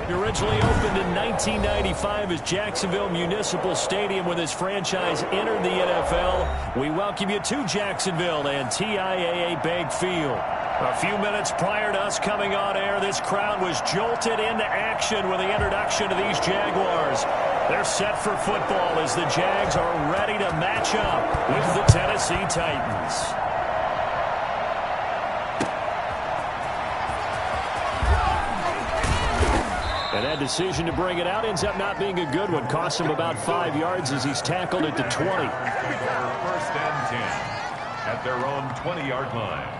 It originally opened in 1995 as Jacksonville Municipal Stadium when this franchise entered the NFL. We welcome you to Jacksonville and TIAA Bank Field. A few minutes prior to us coming on air, this crowd was jolted into action with the introduction of these Jaguars. They're set for football as the Jags are ready to match up with the Tennessee Titans. And that decision to bring it out ends up not being a good one. Cost him about 5 yards as he's tackled at the 20. First and 10 at their own 20-yard line.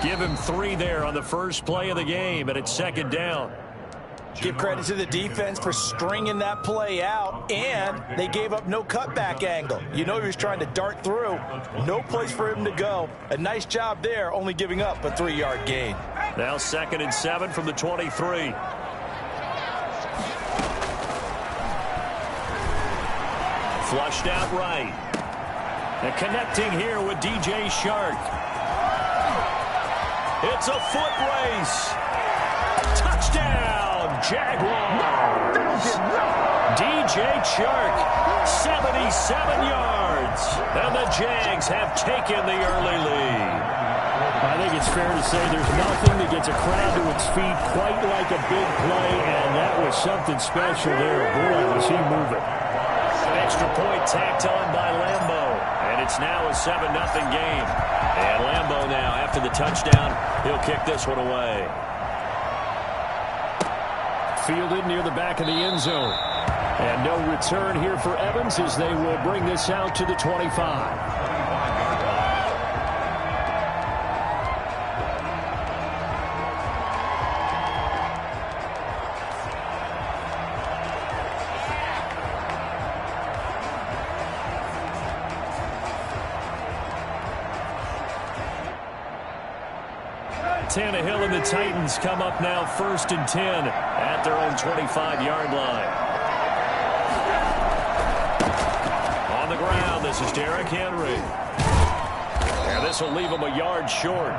Give him 3 there on the first play of the game, and it's second down. Give credit to the defense for stringing that play out, and they gave up no cutback angle. You know he was trying to dart through. No place for him to go. A nice job there, only giving up a 3-yard gain. Now 2nd and 7 from the 23. Flushed out right. And connecting here with DJ Chark. It's a foot race. Touchdown, Jaguars. DJ Chark, 77 yards. And the Jags have taken the early lead. I think it's fair to say there's nothing that gets a crowd to its feet quite like a big play, and that was something special there. Boy, was he moving. Extra point tacked on by Lambo. And it's now a 7-0 game. And Lambo now, after the touchdown, he'll kick this one away. Fielded near the back of the end zone. And no return here for Evans as they will bring this out to the 25. Tannehill and the Titans come up now 1st and 10 at their own 25-yard line. On the ground, this is Derrick Henry. And this will leave him a yard short.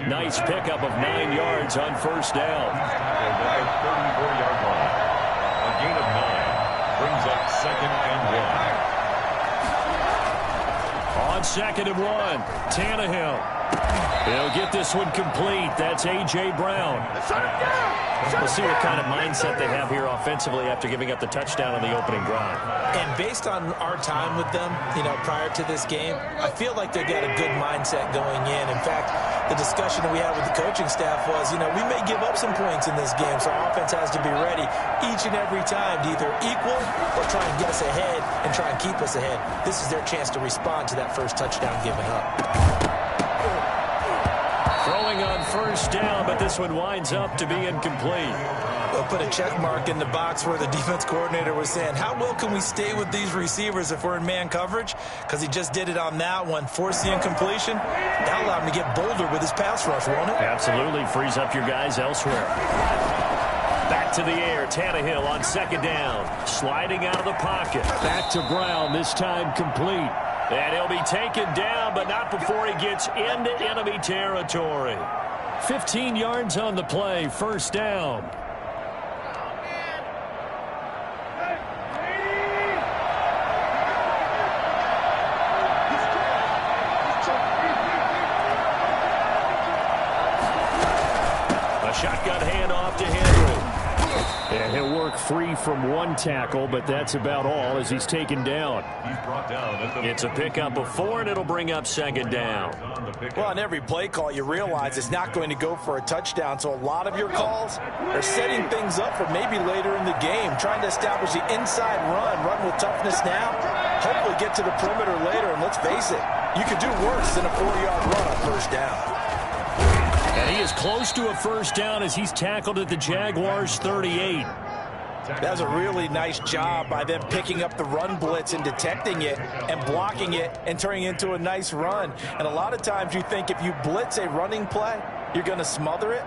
Nice pickup of 9 yards on first down. 34-yard line. A gain of 9 brings up 2nd and 1. On 2nd and 1, Tannehill. He'll get this one complete. That's A.J. Brown. We'll see what kind of mindset they have here offensively after giving up the touchdown on the opening drive. And based on our time with them, prior to this game, I feel like they got a good mindset going in. In fact, the discussion that we had with the coaching staff was, we may give up some points in this game, so our offense has to be ready each and every time to either equal or try and get us ahead and try and keep us ahead. This is their chance to respond to that first touchdown given up. Throwing on first down, but this one winds up to be incomplete. We'll put a check mark in the box where the defense coordinator was saying, how well can we stay with these receivers if we're in man coverage? Because he just did it on that one, forced the incompletion. That'll allow him to get bolder with his pass rush, won't it? Absolutely. Frees up your guys elsewhere. Back to the air. Tannehill on 2nd down. Sliding out of the pocket. Back to Brown, this time complete. And he'll be taken down, but not before he gets into enemy territory. 15 yards on the play, first down. A shotgun handoff to Henry. And he'll work free from one tackle, but that's about all as he's taken down. He's brought down at the It's a pickup of 4, and it'll bring up 2nd down. Well, on every play call, you realize it's not going to go for a touchdown, so a lot of your calls are setting things up for maybe later in the game, trying to establish the inside run with toughness now, hopefully get to the perimeter later, and let's face it, you could do worse than a 4-yard run on first down. And he is close to a first down as he's tackled at the Jaguars' 38. That was a really nice job by them picking up the run blitz and detecting it and blocking it and turning it into a nice run. And a lot of times you think if you blitz a running play, you're going to smother it.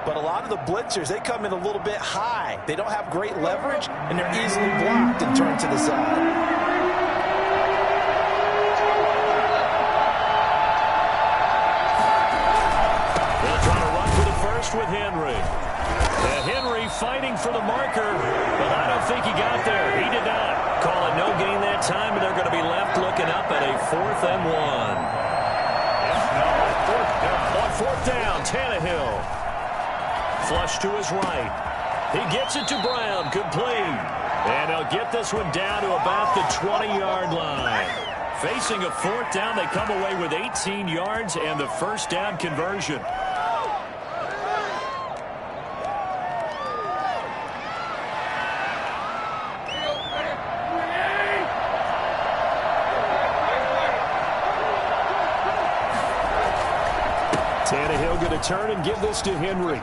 But a lot of the blitzers, they come in a little bit high. They don't have great leverage, and they're easily blocked and turned to the side. They'll try to run for the first with Henry. And Henry fighting for the marker, but I don't think he got there. He did not. Call it no gain that time, and they're going to be left looking up at a 4th and 1. On 4th down, Tannehill. Flush to his right. He gets it to Brown. Complete. And he'll get this one down to about the 20-yard line. Facing a 4th down, they come away with 18 yards and the first down conversion. Tannehill going to turn and give this to Henry.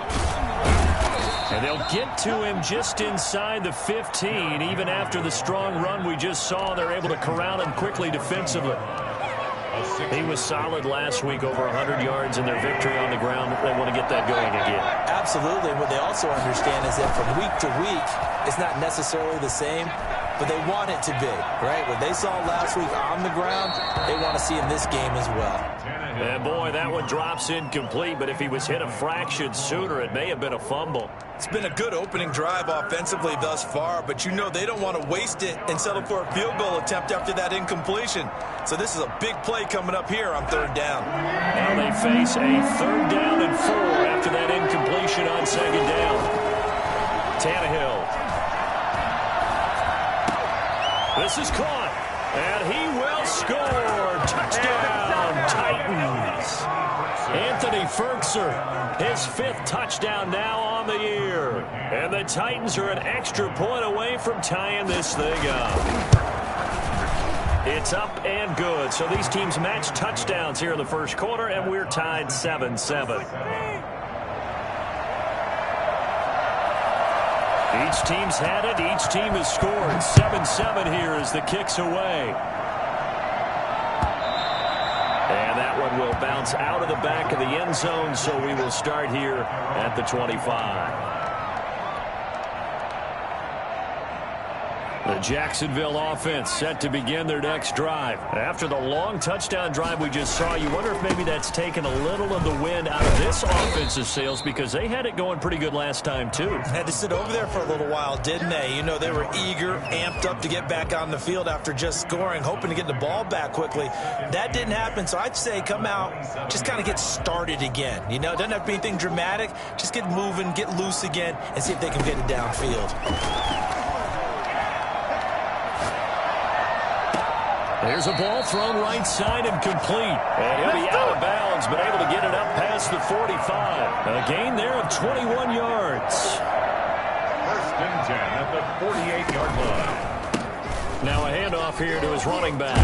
And they'll get to him just inside the 15. Even after the strong run we just saw, they're able to corral him quickly defensively. He was solid last week, over 100 yards in their victory on the ground. They want to get that going again. Absolutely. What they also understand is that from week to week, it's not necessarily the same, but they want it to be, right? What they saw last week on the ground, they want to see in this game as well. And boy, that one drops incomplete, but if he was hit a fraction sooner, it may have been a fumble. It's been a good opening drive offensively thus far, but you know they don't want to waste it and settle for a field goal attempt after that incompletion. So this is a big play coming up here on 3rd down. Now they face a 3rd down and 4 after that incompletion on 2nd down. Tannehill. This is caught, and he will score. Touchdown, Titans. Anthony Ferkser, his 5th touchdown now on the year. And the Titans are an extra point away from tying this thing up. It's up and good. So these teams match touchdowns here in the first quarter, and we're tied 7-7. Each team's had it. Each team has scored. 7-7 here as the kick's away. And that one will bounce out of the back of the end zone, so we will start here at the 25. The Jacksonville offense set to begin their next drive. After the long touchdown drive we just saw, you wonder if maybe that's taken a little of the wind out of this offensive sails, because they had it going pretty good last time too. Had to sit over there for a little while, didn't they? You know, they were eager, amped up to get back on the field after just scoring, hoping to get the ball back quickly. That didn't happen, so I'd say come out, just kind of get started again. You know, it doesn't have to be anything dramatic. Just get moving, get loose again, and see if they can get it downfield. There's a ball thrown right side and complete. And he'll be out of bounds, but able to get it up past the 45. A gain there of 21 yards. 1st and 10 at the 48-yard line. Now a handoff here to his running back.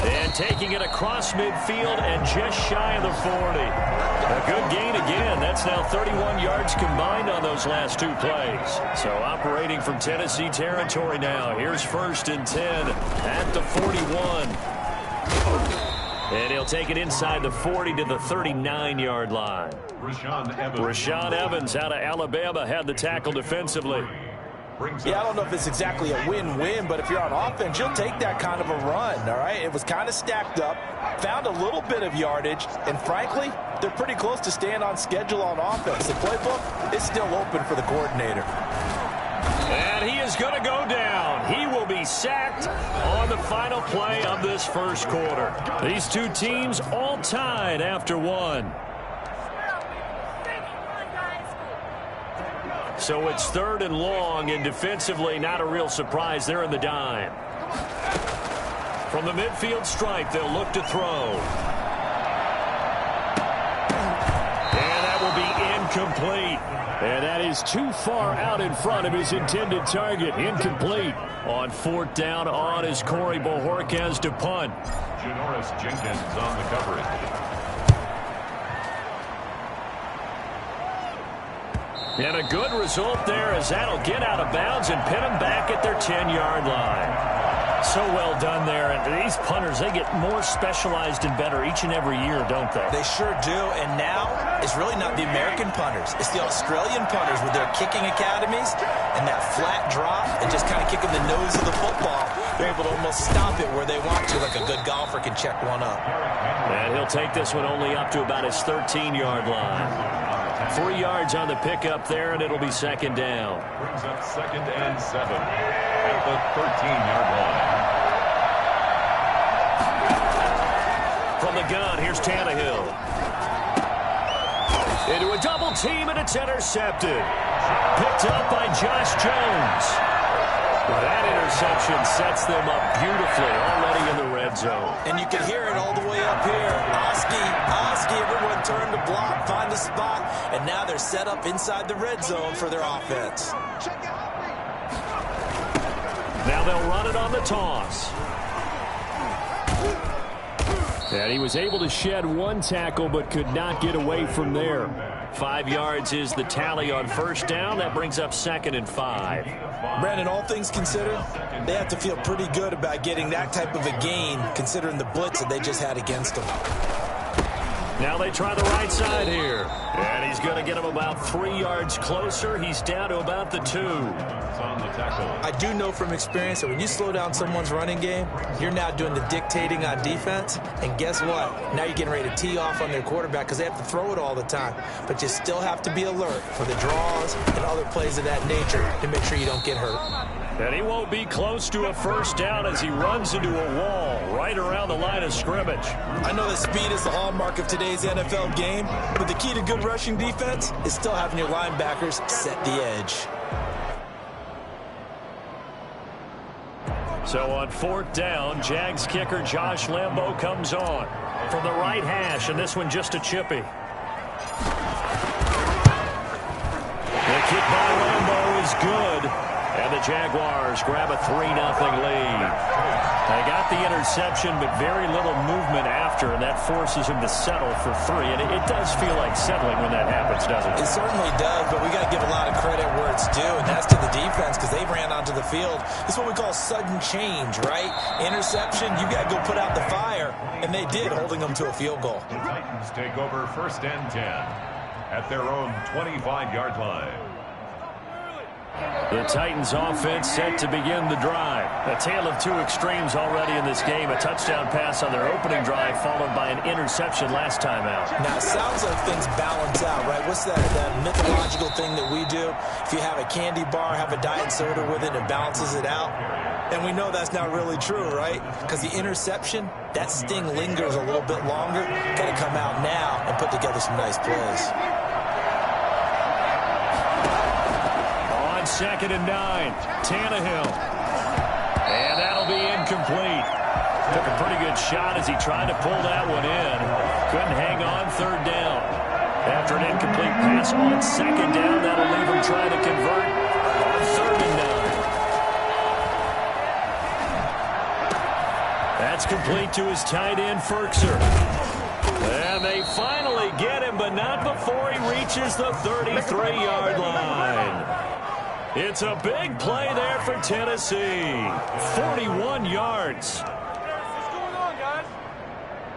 And taking it across midfield and just shy of the 40. A good gain again. That's now 31 yards combined on those last 2 plays. So operating from Tennessee territory now. Here's 1st and 10 at the 41. And he'll take it inside the 40 to the 39-yard line. Rashaan Evans out of Alabama had the tackle defensively. Yeah, I don't know if it's exactly a win-win, but if you're on offense, you'll take that kind of a run, all right? It was kind of stacked up, found a little bit of yardage, and frankly, they're pretty close to staying on schedule on offense. The playbook is still open for the coordinator. And he is going to go down. He will be sacked on the final play of this first quarter. These two teams all tied after 1. So it's 3rd and long, and defensively not a real surprise. They're in the dime. From the midfield stripe, they'll look to throw. And that will be incomplete. And that is too far out in front of his intended target. Incomplete. On 4th down on is Corey Bojorquez to punt. Janoris Jenkins on the coverage. And a good result there as that'll get out of bounds and pin them back at their 10-yard line. So well done there. And these punters, they get more specialized and better each and every year, don't they? They sure do. And now it's really not the American punters. It's the Australian punters with their kicking academies and that flat drop and just kind of kicking the nose of the football. They're able to almost stop it where they want to, like a good golfer can check one up. And he'll take this one only up to about his 13-yard line. 3 yards on the pickup there, and it'll be second down. Brings up 2nd and 7 at the 13-yard line. From the gun, here's Tannehill. Into a double team, and it's intercepted. Picked up by Josh Jones. Well, that interception sets them up beautifully already in the red zone. And you can hear it all the way up here. Oski, everyone turn to block, find a spot, and now they're set up inside the red zone for their offense. Now they'll run it on the toss. And he was able to shed one tackle but could not get away from there. 5 yards is the tally on first down. That brings up 2nd and 5. Brandon, all things considered, they have to feel pretty good about getting that type of a gain considering the blitz that they just had against them. Now they try the right side here. And he's going to get him about 3 yards closer. He's down to about the 2. I do know from experience that when you slow down someone's running game, you're now doing the dictating on defense. And guess what? Now you're getting ready to tee off on their quarterback because they have to throw it all the time. But you still have to be alert for the draws and other plays of that nature to make sure you don't get hurt. And he won't be close to a first down as he runs into a wall right around the line of scrimmage. I know that speed is the hallmark of today's NFL game, but the key to good rushing defense is still having your linebackers set the edge. So on 4th down, Jags kicker Josh Lambo comes on from the right hash, and this one just a chippy. The kick by Lambo is good. And the Jaguars grab a 3-0 lead. They got the interception, but very little movement after, and that forces him to settle for 3. And it does feel like settling when that happens, doesn't it? It certainly does, but we got to give a lot of credit where it's due, and that's to the defense because they ran onto the field. It's what we call sudden change, right? Interception, you got to go put out the fire, and they did, holding them to a field goal. The Titans take over 1st and 10 at their own 25-yard line. The Titans offense set to begin the drive. A tale of two extremes already in this game. A touchdown pass on their opening drive followed by an interception last time out. Now, it sounds like things balance out, right? What's that mythological thing that we do? If you have a candy bar, have a diet soda with it, it balances it out. And we know that's not really true, right? Because the interception, that sting lingers a little bit longer. Got to come out now and put together some nice plays. 2nd and 9. Tannehill. And that'll be incomplete. Took a pretty good shot as he tried to pull that one in. Couldn't hang on 3rd down. After an incomplete pass on 2nd down, that'll leave him trying to convert on 3rd and 9. That's complete to his tight end, Firkser. And they finally get him, but not before he reaches the 33-yard line. It's a big play there for Tennessee. 41 yards.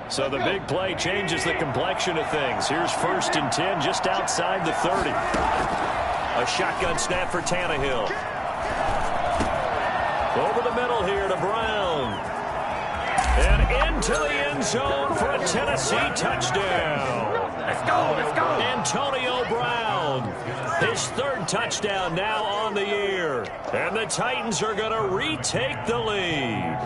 So the big play changes the complexion of things. Here's 1st and 10 just outside the 30. A shotgun snap for Tannehill. Over the middle here to Brown. And into the end zone for a Tennessee touchdown. Let's go, let's go. Antonio Brown, his 3rd touchdown now on the year. And the Titans are going to retake the lead.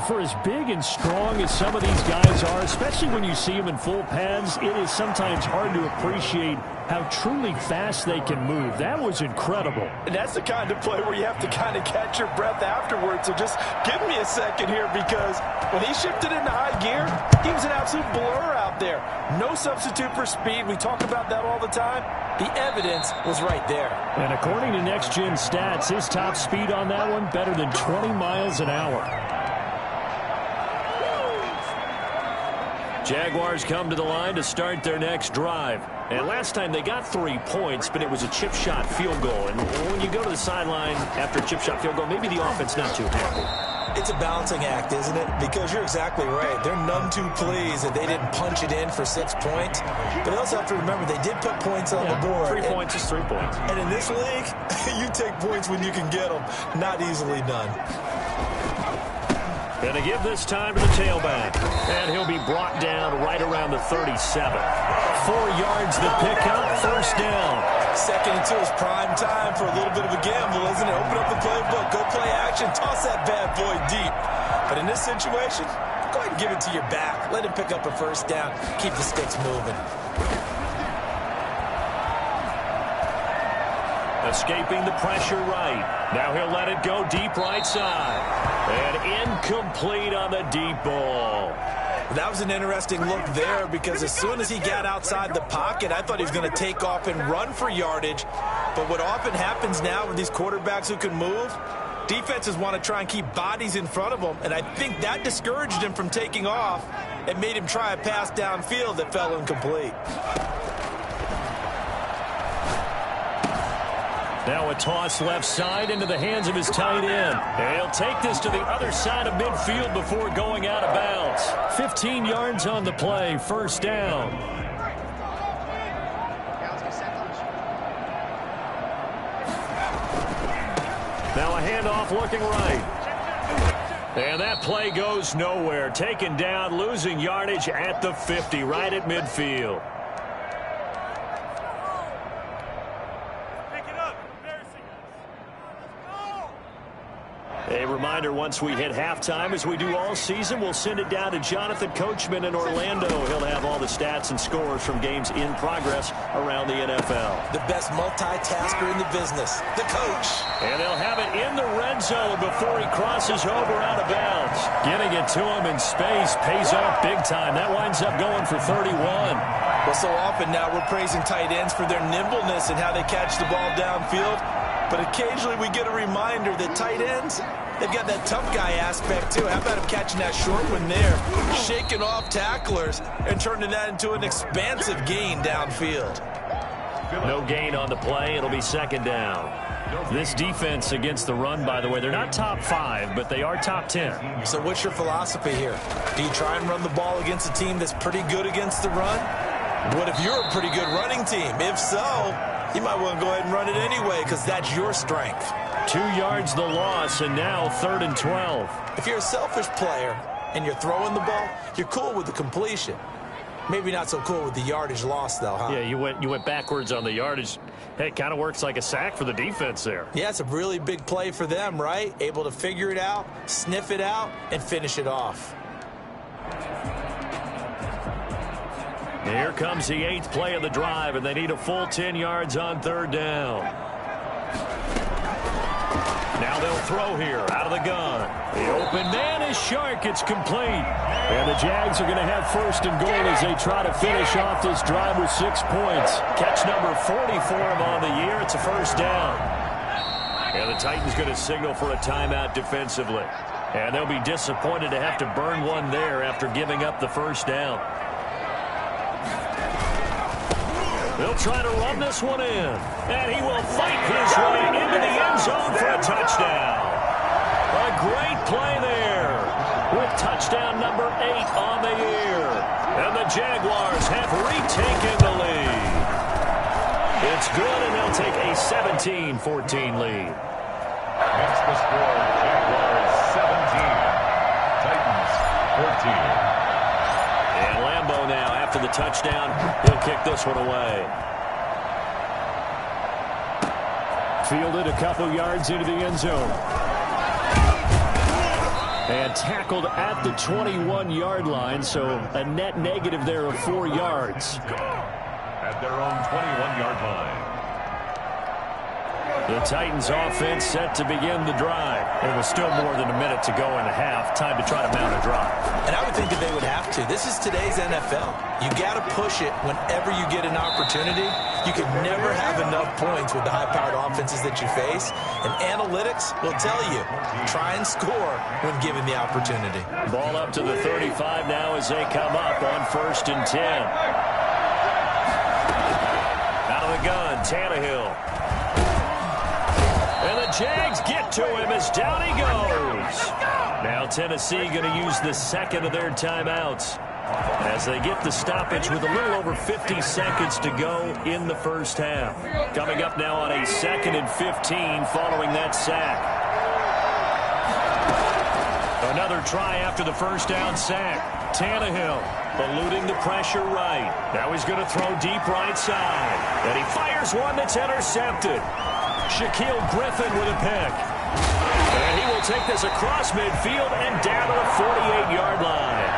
For as big and strong as some of these guys are, especially when you see them in full pads, it is sometimes hard to appreciate how truly fast they can move. That was incredible. And that's the kind of play where you have to kind of catch your breath afterwards. So just give me a second here, because when he shifted into high gear, he was an absolute blur out there. No substitute for speed. We talk about that all the time. The evidence was right there. And according to Next Gen Stats, his top speed on that one better than 20 miles an hour. Jaguars come to the line to start their next drive. And last time they got 3 points, but it was a chip shot field goal. And when you go to the sideline after a chip shot field goal, maybe the offense not too happy. It's a balancing act, isn't it? Because you're exactly right. They're none too pleased that they didn't punch it in for 6 points. But they also have to remember they did put points on the board. 3 points is 3 points. And in this league, you take points when you can get them. Not easily done. Going to give this time to the tailback. And he'll be brought down right around the 37. 4 yards the pickup, first down. 2nd and 2 is prime time for a little bit of a gamble, isn't it? Open up the playbook, go play action, toss that bad boy deep. But in this situation, go ahead and give it to your back. Let him pick up a first down. Keep the sticks moving. Escaping the pressure right. Now he'll let it go deep right side. And incomplete on the deep ball. That was an interesting look there because as soon as he got outside the pocket, I thought he was going to take off and run for yardage. But what often happens now with these quarterbacks who can move, defenses want to try and keep bodies in front of them. And I think that discouraged him from taking off and made him try a pass downfield that fell incomplete. Now a toss left side into the hands of his tight end. And he'll take this to the other side of midfield before going out of bounds. 15 yards on the play, first down. Now a handoff looking right. And that play goes nowhere. Taken down, losing yardage at the 50, right at midfield. A reminder, once we hit halftime, as we do all season, we'll send it down to Jonathan Coachman in Orlando. He'll have all the stats and scores from games in progress around the NFL. The best multitasker in the business, the coach. And they'll have it in the red zone before he crosses over out of bounds. Getting it to him in space pays off big time. That winds up going for 31. Well, so often now we're praising tight ends for their nimbleness and how they catch the ball downfield. But occasionally we get a reminder that tight ends, they've got that tough guy aspect too. How about him catching that short one there, shaking off tacklers, and turning that into an expansive gain downfield. No gain on the play. It'll be second down. This defense against the run, by the way, they're not top 5, but they are top 10. So what's your philosophy here? Do you try and run the ball against a team that's pretty good against the run? What if you're a pretty good running team? If so, you might want to go ahead and run it anyway because that's your strength. 2 yards the loss, and now 3rd and 12. If you're a selfish player and you're throwing the ball, you're cool with the completion. Maybe not so cool with the yardage loss, though, huh? Yeah, you went backwards on the yardage. Hey, it kind of works like a sack for the defense there. Yeah, it's a really big play for them, right? Able to figure it out, sniff it out, and finish it off. Here comes the 8th play of the drive, and they need a full 10 yards on 3rd down. Now they'll throw here out of the gun. The open man is Shark. It's complete. And the Jags are going to have 1st and goal as they try to finish off this drive with 6 points. Catch number 40 for him on the year. It's a first down. And the Titans going to signal for a timeout defensively. And they'll be disappointed to have to burn one there after giving up the first down. They'll try to run this one in. And he will fight his way into the end zone for a touchdown. A great play there with touchdown number 8 on the year. And the Jaguars have retaken the lead. It's good, and they'll take a 17-14 lead. That's the score. Jaguars 17. Titans 14. And Lambeau now, after the touchdown, he'll kick this one away. Fielded a couple yards into the end zone. And tackled at the 21-yard line, so a net negative there of 4 yards. At their own 21-yard line. The Titans offense set to begin the drive. It was still more than a minute to go in the half. Time to try to mount a drive. And I would think that they would have to. This is today's NFL. You got to push it whenever you get an opportunity. You can never have enough points with the high-powered offenses that you face. And analytics will tell you, try and score when given the opportunity. Ball up to the 35 now as they come up on 1st and 10. Out of the gun, Tannehill. And the Jags get to him as down he goes. Now Tennessee going to use the second of their timeouts as they get the stoppage with a little over 50 seconds to go in the first half. Coming up now on a 2nd and 15 following that sack. Another try after the first down sack. Tannehill eluding the pressure right. Now he's going to throw deep right side. And he fires one that's intercepted. Shaquille Griffin with a pick. And he will take this across midfield and down to the 48-yard line.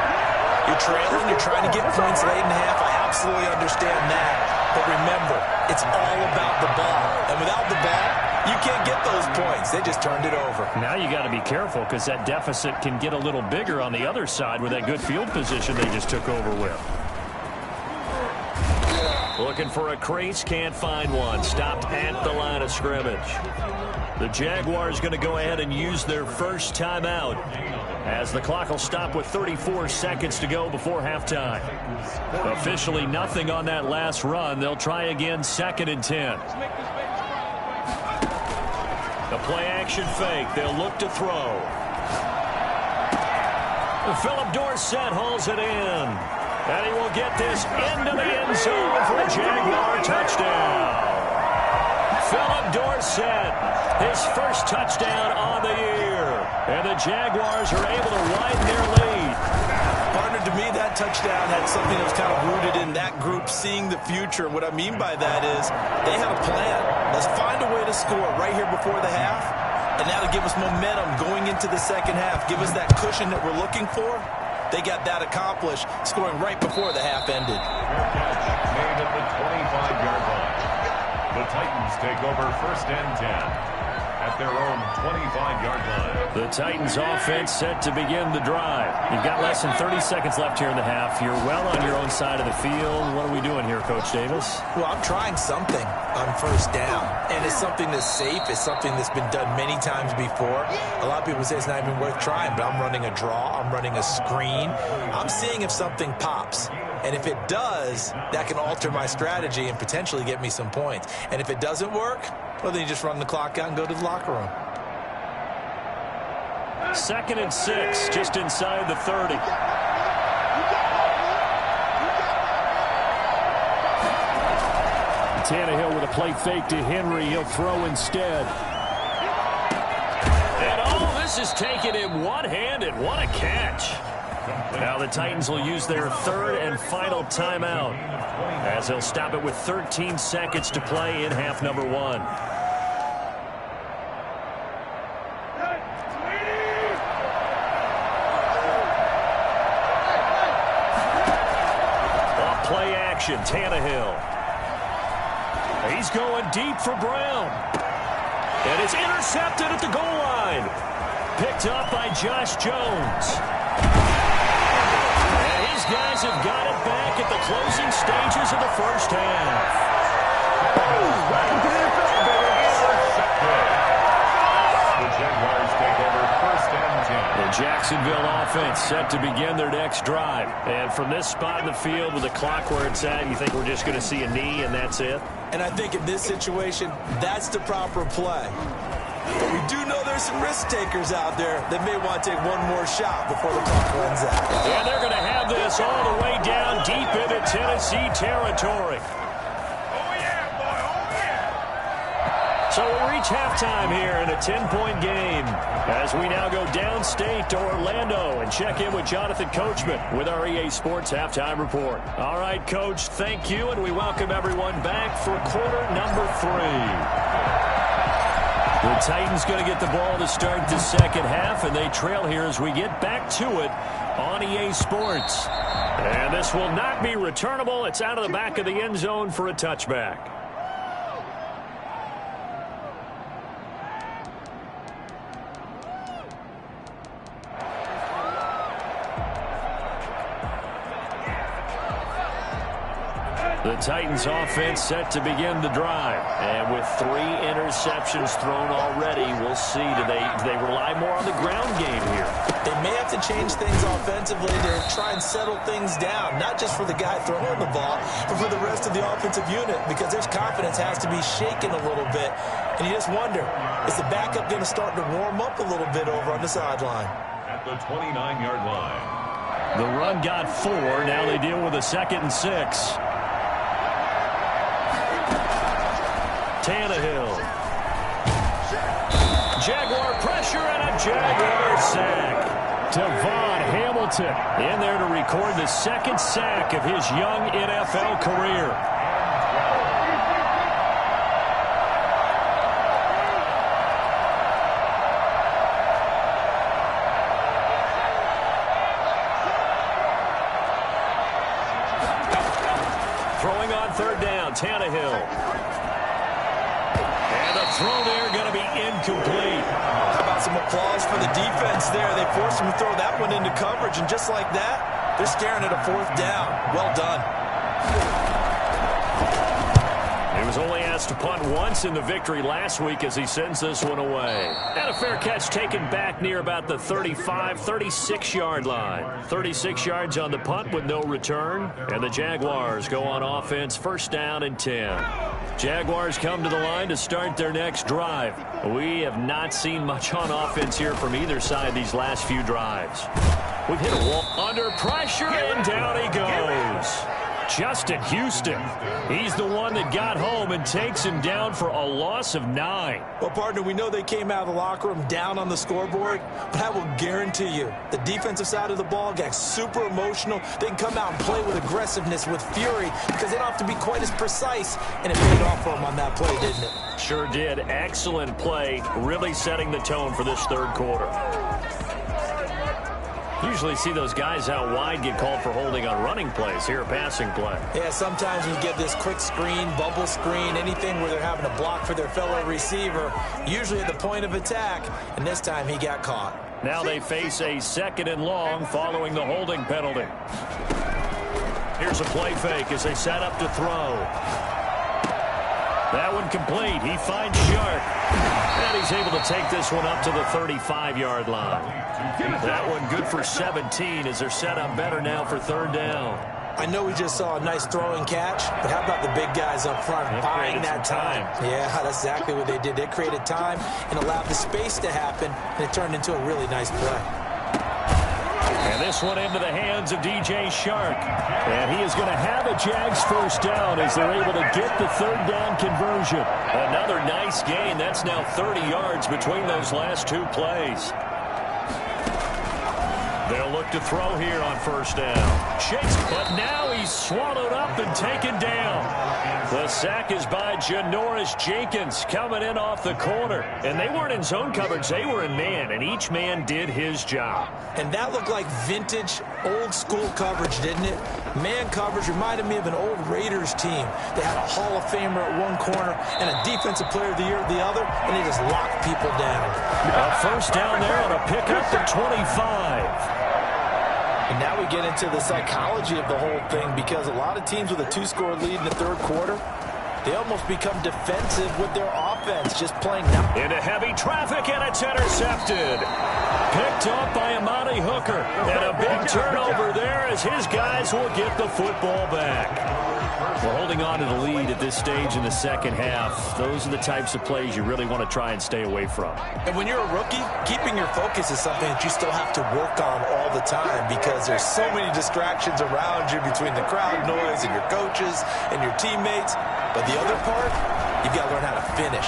You're trailing, you're trying to get points late in the half. I absolutely understand that. But remember, it's all about the ball. And without the ball, you can't get those points. They just turned it over. Now you got to be careful because that deficit can get a little bigger on the other side with that good field position they just took over with. Looking for a crease, can't find one. Stopped at the line of scrimmage. The Jaguars going to go ahead and use their first timeout as the clock will stop with 34 seconds to go before halftime. Officially nothing on that last run. They'll try again 2nd and 10. The play action fake. They'll look to throw. Philip Dorsett hauls it in. And he will get this into the end zone for a Jaguar touchdown. Philip Dorsett, his first touchdown on the year. And the Jaguars are able to widen their lead. Partner, to me, that touchdown had something that was kind of rooted in that group seeing the future. And what I mean by that is they had a plan. Let's find a way to score right here before the half. And that'll give us momentum going into the second half. Give us that cushion that we're looking for. They got that accomplished, scoring right before the half ended. Fair catch made at the 25-yard line. The Titans take over 1st and 10 at their own 25-yard line. The Titans offense set to begin the drive. You've got less than 30 seconds left here in the half. You're well on your own side of the field. What are we doing here, Coach Davis? Well, I'm trying something on 1st down. And it's something that's safe. It's something that's been done many times before. A lot of people say it's not even worth trying, but I'm running a draw. I'm running a screen. I'm seeing if something pops. And if it does, that can alter my strategy and potentially get me some points. And if it doesn't work, well, then you just run the clock out and go to the locker room. 2nd and 6, just inside the 30. Tannehill with a play fake to Henry. He'll throw instead. And all this is taken in one-handed. What a catch. Now the Titans will use their 3rd and final timeout as they'll stop it with 13 seconds to play in half number 1. Off play action, Tannehill. He's going deep for Brown. And it's intercepted at the goal line. Picked up by Josh Jones. And his guys have got it back at the closing stages of the first half. The Jaguars take over 1st and 10. The Jacksonville offense set to begin their next drive. And from this spot in the field with the clock where it's at, you think we're just going to see a knee and that's it? And I think in this situation, that's the proper play. But we do know there's some risk takers out there that may want to take one more shot before the clock runs out. And they're going to have this all the way down deep into Tennessee territory. So we'll reach halftime here in a 10-point game as we now go downstate to Orlando and check in with Jonathan Coachman with our EA Sports Halftime Report. All right, Coach, thank you, and we welcome everyone back for quarter number 3. The Titans going to get the ball to start the second half, and they trail here as we get back to it on EA Sports. And this will not be returnable. It's out of the back of the end zone for a touchback. The Titans offense set to begin the drive. And with 3 interceptions thrown already, we'll see. Do they rely more on the ground game here? They may have to change things offensively to try and settle things down, not just for the guy throwing the ball, but for the rest of the offensive unit, because their confidence has to be shaken a little bit. And you just wonder, is the backup going to start to warm up a little bit over on the sideline? At the 29-yard line. The run got 4. Now they deal with a 2nd and 6. Tannehill. Jaguar pressure and a Jaguar sack. Devon Hamilton in there to record the 2nd sack of his young NFL career. Throwing on 3rd down, Tannehill. And the throw there going to be incomplete. How about some applause for the defense there? They forced him to throw that one into coverage, and just like that, they're staring at a 4th down. Well done. He was only asked to punt once in the victory last week as he sends this one away. And a fair catch taken back near about the 35, 36-yard line. 36 yards on the punt with no return. And the Jaguars go on offense, 1st down and 10. Jaguars come to the line to start their next drive. We have not seen much on offense here from either side these last few drives. We've hit a wall under pressure, and down he goes. Justin Houston. He's the one that got home and takes him down for a loss of 9. Well, partner, we know they came out of the locker room down on the scoreboard, but I will guarantee you the defensive side of the ball got super emotional. They can come out and play with aggressiveness, with fury, because they don't have to be quite as precise, and it paid off for them on that play, didn't it? Sure did. Excellent play, really setting the tone for this 3rd quarter. Usually see those guys out wide get called for holding on running plays. Here, a passing play. Yeah, sometimes we get this quick screen, bubble screen, anything where they're having to block for their fellow receiver, usually at the point of attack, and this time he got caught. Now they face a 2nd and long following the holding penalty. Here's a play fake as they set up to throw. That one complete. He finds Shark. And he's able to take this one up to the 35-yard line. That one good for 17 as they're set up better now for 3rd down. I know we just saw a nice throwing catch, but how about the big guys up front buying that time? Yeah, that's exactly what they did. They created time and allowed the space to happen, and it turned into a really nice play. And this one into the hands of DJ Shark. And he is going to have a Jags 1st down as they're able to get the 3rd down conversion. Another nice gain. That's now 30 yards between those last 2 plays. They'll look to throw here on 1st down. Shakes, but now he's swallowed up and taken down. The sack is by Janoris Jenkins coming in off the corner. And they weren't in zone coverage. They were in man, and each man did his job. And that looked like vintage, old-school coverage, didn't it? Man coverage reminded me of an old Raiders team. They had a Hall of Famer at one corner and a Defensive Player of the Year at the other, and they just locked people down. A 1st down there on a pickup to 25. And now we get into the psychology of the whole thing, because a lot of teams with a 2-score lead in the 3rd quarter, they almost become defensive with their offense, just playing now. Into heavy traffic, and it's intercepted. Picked up by Amani Hooker. And a big turnover there as his guys will get the football back. We're holding on to the lead at this stage in the 2nd half. Those are the types of plays you really want to try and stay away from. And when you're a rookie, keeping your focus is something that you still have to work on all the time, because there's so many distractions around you between the crowd noise and your coaches and your teammates. But the other part, you've got to learn how to finish.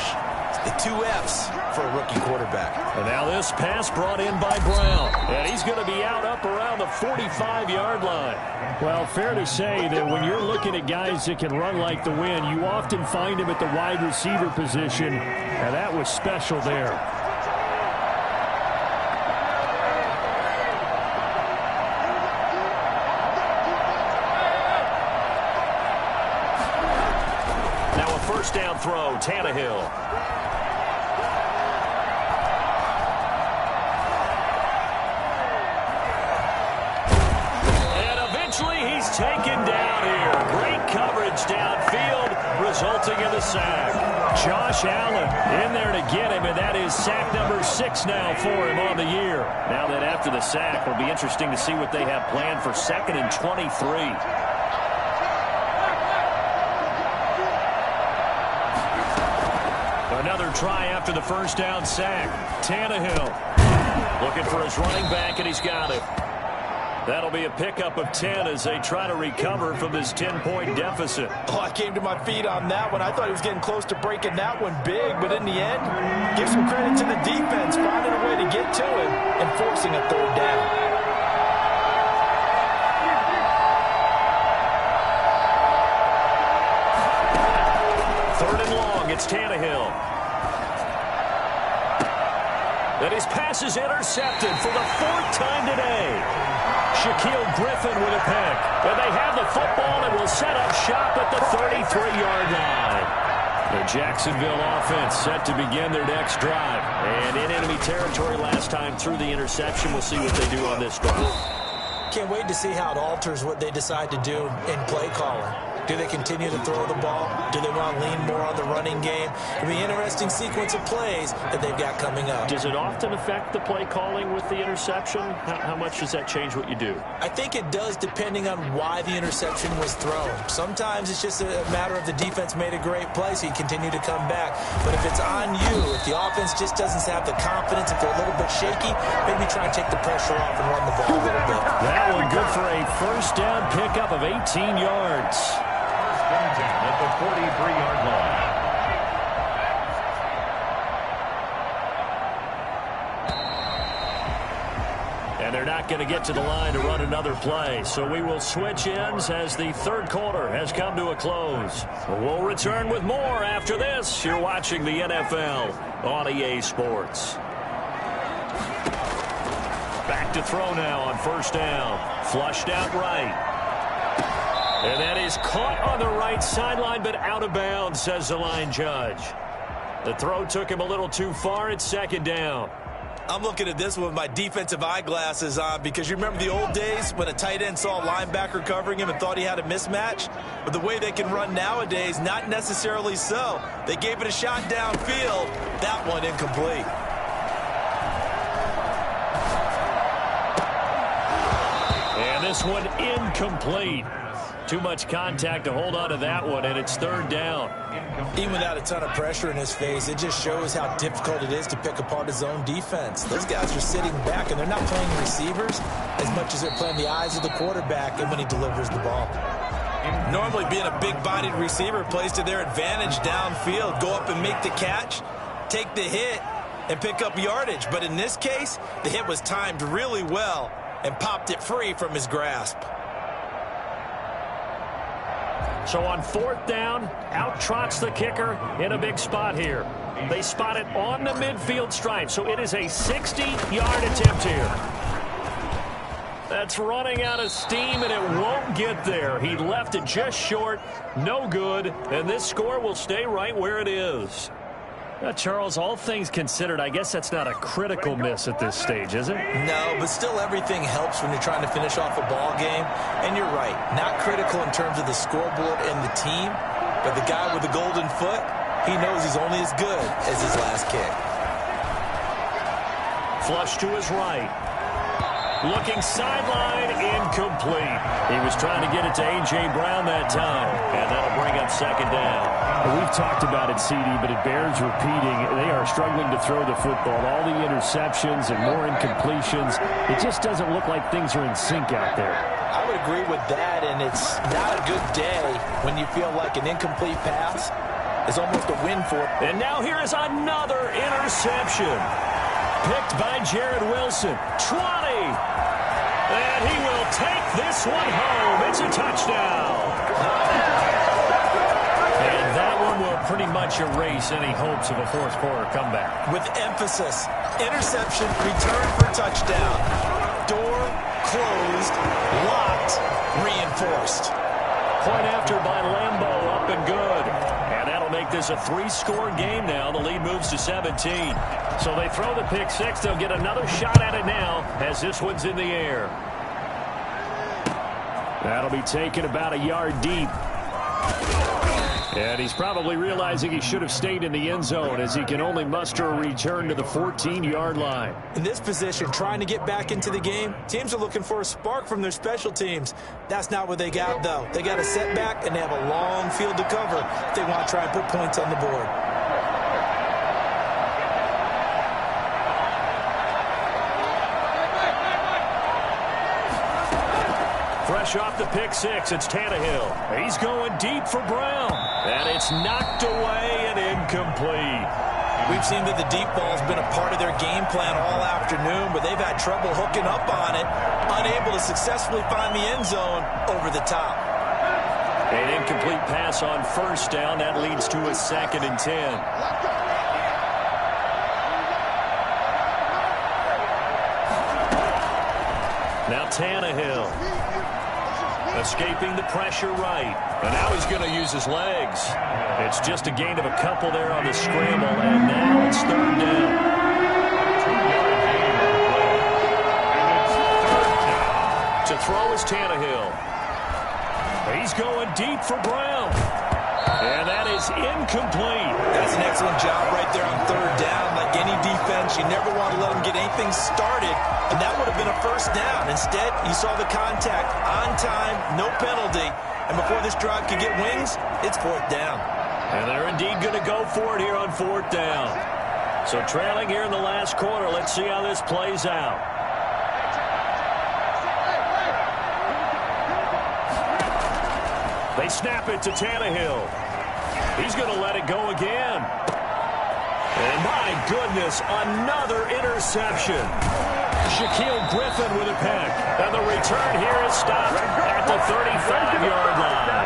The 2 F's for a rookie quarterback. And now this pass brought in by Brown. And he's going to be out up around the 45-yard line. Well, fair to say that when you're looking at guys that can run like the wind, you often find them at the wide receiver position. And that was special there. Now a 1st down throw, Tannehill. Taken down here. Great coverage resulting in the sack. Josh Allen in there to get him, and that is sack number 6 now for him on the year. Now that after the sack, it'll be interesting to see what they have planned for 2nd and 23. Another try after the first down sack. Tannehill looking for his running back, and he's got it. That'll be a pickup of 10 as they try to recover from this 10-point deficit. Oh, I came to my feet on that one. I thought he was getting close to breaking that one big, but in the end, give some credit to the defense, finding a way to get to him and forcing a 3rd down. Third and long, it's Tannehill. And his pass is intercepted for the 4th time today. Shaquille Griffin with a pick. And they have the football and will set up shop at the 33-yard line. The Jacksonville offense set to begin their next drive. And in enemy territory last time through the interception. We'll see what they do on this drive. Can't wait to see how it alters what they decide to do in play calling. Do they continue to throw the ball? Do they want to lean more on the running game? It'll be an interesting sequence of plays that they've got coming up. Does it often affect the play calling with the interception? How much does that change what you do? I think it does depending on why the interception was thrown. Sometimes it's just a matter of the defense made a great play, so you continue to come back. But if it's on you, if the offense just doesn't have the confidence, if they're a little bit shaky, maybe try and take the pressure off and run the ball a little bit. That one good for a first down pickup of 18 yards. At the 43-yard line. And they're not going to get to the line to run another play. So we will switch ends as the 3rd quarter has come to a close. We'll return with more after this. You're watching the NFL on EA Sports. Back to throw now on first down. Flushed out right. And that is caught on the right sideline, but out of bounds, says the line judge. The throw took him a little too far. It's 2nd down. I'm looking at this one with my defensive eyeglasses on because you remember the old days when a tight end saw a linebacker covering him and thought he had a mismatch? But the way they can run nowadays, not necessarily so. They gave it a shot downfield. That one incomplete. And this one incomplete. Too much contact to hold on to that one, and it's 3rd down. Even without a ton of pressure in his face, it just shows how difficult it is to pick apart his own defense. Those guys are sitting back, and they're not playing receivers as much as they're playing the eyes of the quarterback and when he delivers the ball. Normally, being a big-bodied receiver plays to their advantage downfield. Go up and make the catch, take the hit, and pick up yardage. But in this case, the hit was timed really well and popped it free from his grasp. So on 4th down, out trots the kicker in a big spot here. They spot it on the midfield stripe, so it is a 60-yard attempt here. That's running out of steam, and it won't get there. He left it just short, no good, and this score will stay right where it is. Charles, all things considered, I guess that's not a critical miss at this stage, is it? No, but still everything helps when you're trying to finish off a ball game. And you're right, not critical in terms of the scoreboard and the team, but the guy with the golden foot, he knows he's only as good as his last kick. Flush to his right. Looking sideline, incomplete. He was trying to get it to A.J. Brown that time, and that'll bring up 2nd down. Well, we've talked about it, CD, but it bears repeating. They are struggling to throw the football. All the interceptions and more incompletions. It just doesn't look like things are in sync out there. I would agree with that, and it's not a good day when you feel like an incomplete pass is almost a win for it. And now here is another interception. Picked by Jared Wilson. 20. And he will take this one home. It's a touchdown. And that one will pretty much erase any hopes of a 4th quarter comeback. With emphasis, interception, return for touchdown. Door closed, locked, reinforced. Point after by Lambo, up and good. And that'll make this a 3-score game now. The lead moves to 17. So they throw the pick 6. They'll get another shot at it now as this one's in the air. That'll be taken about a yard deep. And he's probably realizing he should have stayed in the end zone as he can only muster a return to the 14-yard line. In this position, trying to get back into the game, teams are looking for a spark from their special teams. That's not what they got, though. They got a setback, and they have a long field to cover if they want to try and put points on the board. Fresh off the pick six, it's Tannehill. He's going deep for Brown. And it's knocked away and incomplete. We've seen that the deep ball's been a part of their game plan all afternoon, but they've had trouble hooking up on it, unable to successfully find the end zone over the top. An incomplete pass on first down. That leads to a 2nd and 10. Now Tannehill. Escaping the pressure right. And now he's going to use his legs. It's just a gain of a couple there on the scramble. And now it's 3rd down. To throw is Tannehill. He's going deep for Brown. And that is incomplete. That's an excellent job right there on 3rd down. Like any defense, you never want to let them get anything started. And that would have been a 1st down. Instead, you saw the contact on time, no penalty. And before this drive could get wings, it's 4th down. And they're indeed going to go for it here on 4th down. So trailing here in the last quarter. Let's see how this plays out. They snap it to Tannehill. He's going to let it go again. And my goodness, another interception. Shaquille Griffin with a pick. And the return here is stopped at the 35-yard line.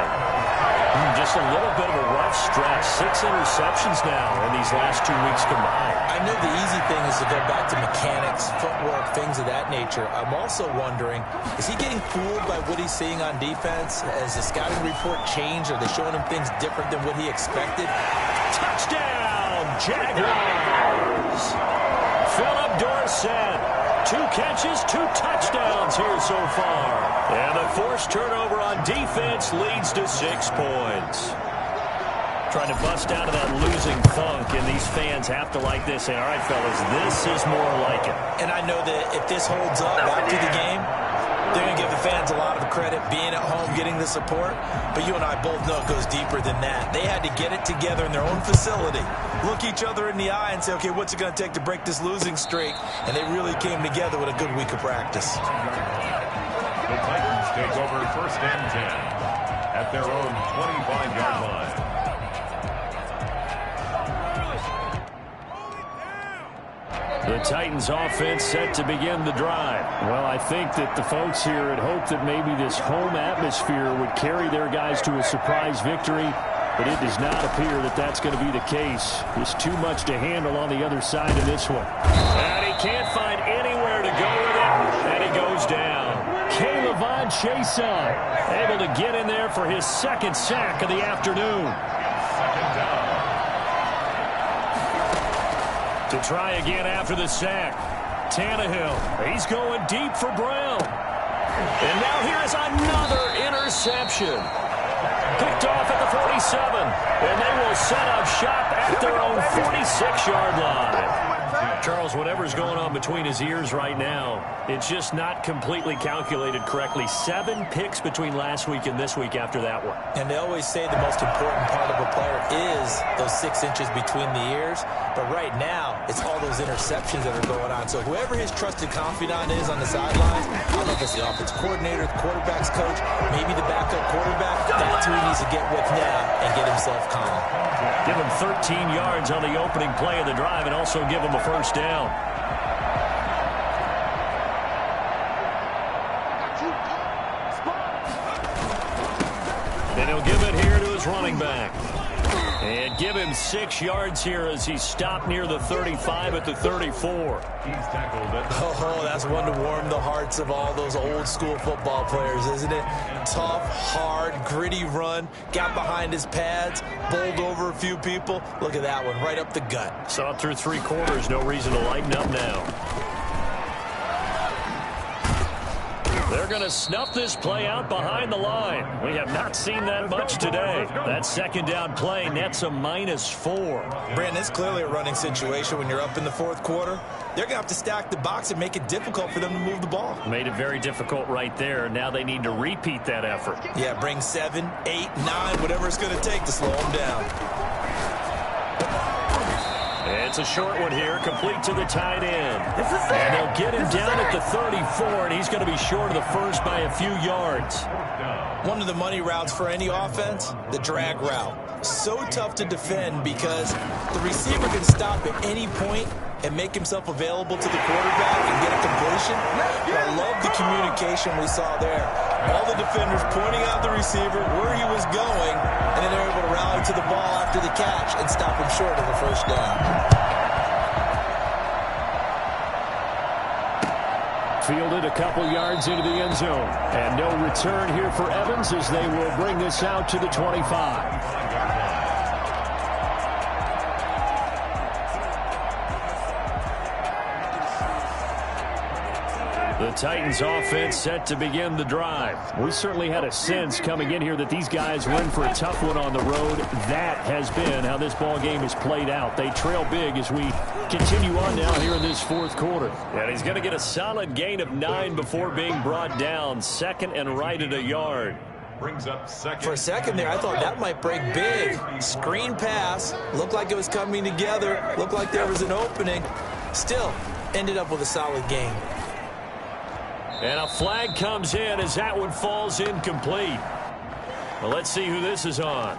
Just a little bit of a rough stretch. 6 interceptions now in these last 2 weeks combined. I know the easy thing is to go back to mechanics, footwork, things of that nature. I'm also wondering, is he getting fooled by what he's seeing on defense? Has the scouting report changed? Are they showing him things different than what he expected? Touchdown, Jaguars! Philip Dorsett. 2 catches, 2 touchdowns here so far. And the forced turnover on defense leads to 6 points. Trying to bust out of that losing funk, and these fans have to like this. Say, all right, fellas, this is more like it. And I know that if this holds up after the game, they're going to give the fans a lot of credit, being at home, getting the support. But you and I both know it goes deeper than that. They had to get it together in their own facility, look each other in the eye and say, okay, what's it going to take to break this losing streak? And they really came together with a good week of practice. The Titans take over 1st and 10 at their own 25-yard line. The Titans offense set to begin the drive. Well, I think that the folks here had hoped that maybe this home atmosphere would carry their guys to a surprise victory, but it does not appear that that's going to be the case. There's too much to handle on the other side of this one. And he can't find anywhere to go with it, and he goes down. K'Lavon Chaisson Able to get in there for his 2nd sack of the afternoon. 2nd down. To try again after the sack. Tannehill, he's going deep for Brown. And now here is another interception. Picked off at the 47. And they will set up shop at their own 46-yard line. Charles, whatever's going on between his ears right now, it's just not completely calculated correctly. 7 picks between last week and this week after that one. And they always say the most important part of a player is those 6 inches between the ears. But right now, it's all those interceptions that are going on. So whoever his trusted confidant is on the sidelines, I don't know if it's the offensive coordinator, the quarterback's coach, maybe the backup quarterback, that's who he needs to get with now and get himself calm. Give him 13 yards on the opening play of the drive and also give him a 1st down. And he'll give it here to his running back. And give him 6 yards here as he's stopped near the 35 at the 34. He's tackled at the Oh, that's one to warm the hearts of all those old school football players, isn't it? Tough, hard, gritty run, got behind his pads, bowled over a few people. Look at that one, right up the gut. Saw it through 3 quarters, no reason to lighten up now. They're going to snuff this play out behind the line. We have not seen that much today. That second down play nets a -4. Brandon, it's clearly a running situation when you're up in the fourth quarter. They're going to have to stack the box and make it difficult for them to move the ball. Made it very difficult right there. Now they need to repeat that effort. Yeah, bring 7, 8, 9, whatever it's going to take to slow them down. It's a short one here, complete to the tight end. And they'll get him down at the 34, and he's going to be short of the first by a few yards. One of the money routes for any offense, the drag route. So tough to defend because the receiver can stop at any point and make himself available to the quarterback and get a completion. But I love the communication we saw there. All the defenders pointing out the receiver, where he was going, and then they're able to rally to the ball after the catch and stop him short of the first down. Fielded a couple yards into the end zone. And no return here for Evans as they will bring this out to the 25. The Titans offense set to begin the drive. We certainly had a sense coming in here that these guys were in for a tough one on the road. That has been how this ball game has played out. They trail big as we continue on now here in this fourth quarter. And he's going to get a solid gain of 9 before being brought down. Second and right at a yard. Brings up second. For a second there, I thought that might break big. Screen pass. Looked like it was coming together. Looked like there was an opening. Still, ended up with a solid gain. And a flag comes in as that one falls incomplete. Well, let's see who this is on.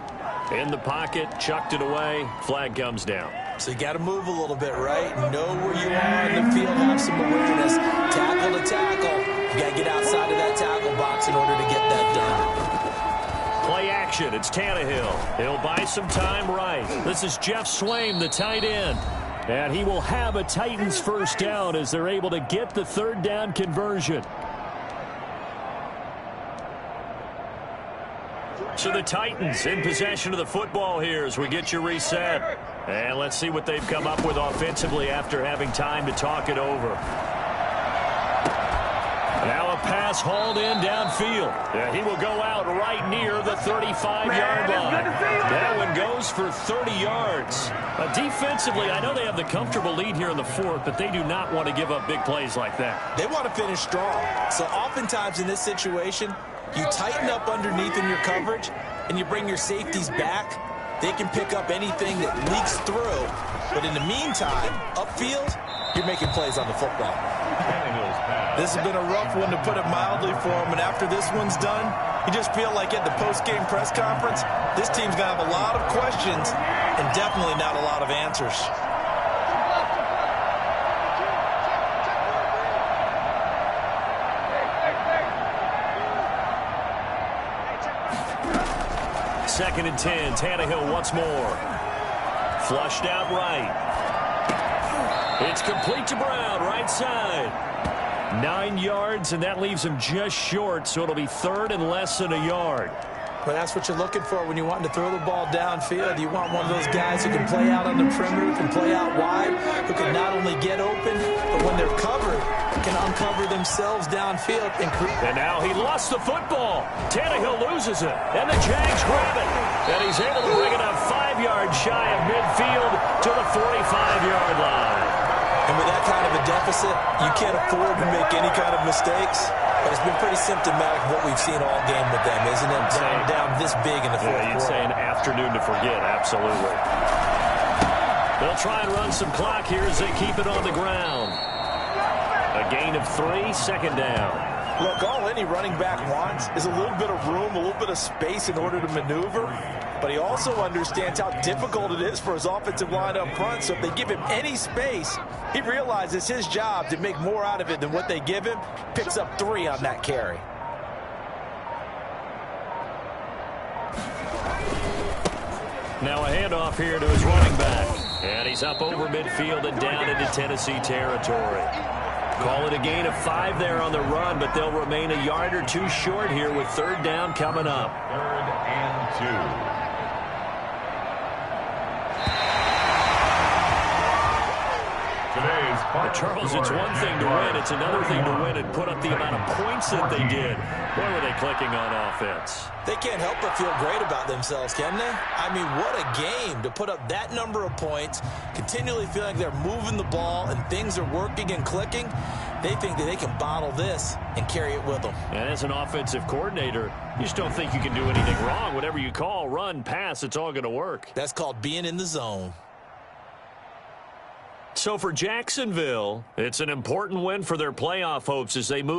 In the pocket, chucked it away, flag comes down. So you got to move a little bit, right? Know where you are in the field, have some awareness. Tackle to tackle. You got to get outside of that tackle box in order to get that done. Play action, it's Tannehill. He'll buy some time right. This is Jeff Swaim, the tight end. And he will have a Titans first down as they're able to get the third down conversion. So the Titans in possession of the football here as we get you reset. And let's see what they've come up with offensively after having time to talk it over. Now a pass hauled in downfield. Yeah, he will go out right near the 35-yard line. That one goes for 30 yards. Defensively, I know they have the comfortable lead here in the fourth, but they do not want to give up big plays like that. They want to finish strong. So oftentimes in this situation, you tighten up underneath in your coverage, and you bring your safeties back. They can pick up anything that leaks through. But in the meantime, upfield, you're making plays on the football. This has been a rough one, to put it mildly, for him. And after this one's done, you just feel like at the post-game press conference, this team's going to have a lot of questions and definitely not a lot of answers. Second and 10. Tannehill once more. Flushed out right. It's complete to Brown, right side. 9 yards, and that leaves him just short, so it'll be third and less than a yard. Well, that's what you're looking for when you want to throw the ball downfield. You want one of those guys who can play out on the perimeter, can play out wide, who can not only get open, but when they're covered, can uncover themselves downfield. And now he lost the football. Tannehill loses it, and the Jags grab it. And he's able to bring it up 5 yards shy of midfield to the 45-yard line. And with that kind of a deficit, you can't afford to make any kind of mistakes. But it's been pretty symptomatic of what we've seen all game with them, isn't it? Down this big in the fourth quarter. You'd say an afternoon to forget, absolutely. They'll try and run some clock here as they keep it on the ground. A gain of 3, second down. Look, all any running back wants is a little bit of room, a little bit of space in order to maneuver. But he also understands how difficult it is for his offensive line up front. So if they give him any space, he realizes his job to make more out of it than what they give him. Picks up 3 on that carry. Now a handoff here to his running back. And he's up over midfield and down into Tennessee territory. Call it a gain of 5 there on the run, but they'll remain a yard or 2 short here with third down coming up. 3rd and 2. Today's But Charles, it's one thing to win. It's another thing to win and put up the amount of points that they did. Boy, were they clicking on offense. They can't help but feel great about themselves, can they? I mean, what a game to put up that number of points, continually feel like they're moving the ball and things are working and clicking. They think that they can bottle this and carry it with them. And as an offensive coordinator, you just don't think you can do anything wrong. Whatever you call, run, pass, it's all going to work. That's called being in the zone. So for Jacksonville, it's an important win for their playoff hopes as they move